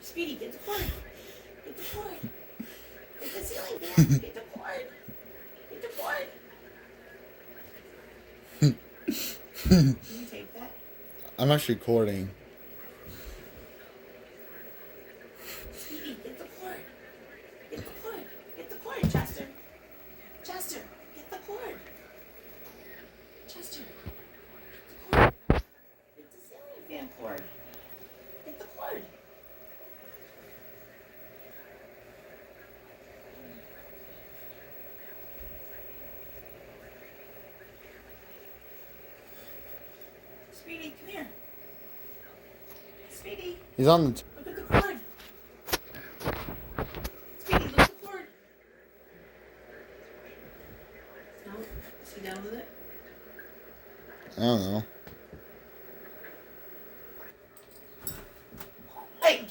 Speedy, get the cord. Get the cord. Get the ceiling fan. Get the cord. Get the cord. Can you take that? I'm actually recording. Speedy, get the cord. Get the cord. Get the cord, Chester. Chester, get the cord. Chester, get the cord. Get the ceiling fan cord. Get the cord. Speedy, come here. Speedy, He's on the. look at the cord. Speedy, look at the cord. No? Is he down with it? I don't know. Hey!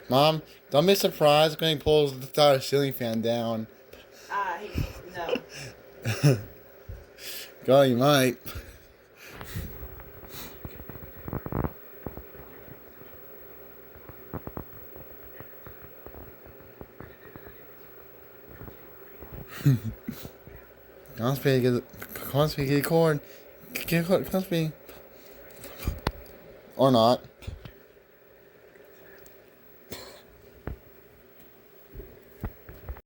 Mom, don't be surprised when he pulls the ceiling fan down. No. God, you might. Come on, Speedy, get the cord. Get the cord, come on, Speedy. Or not.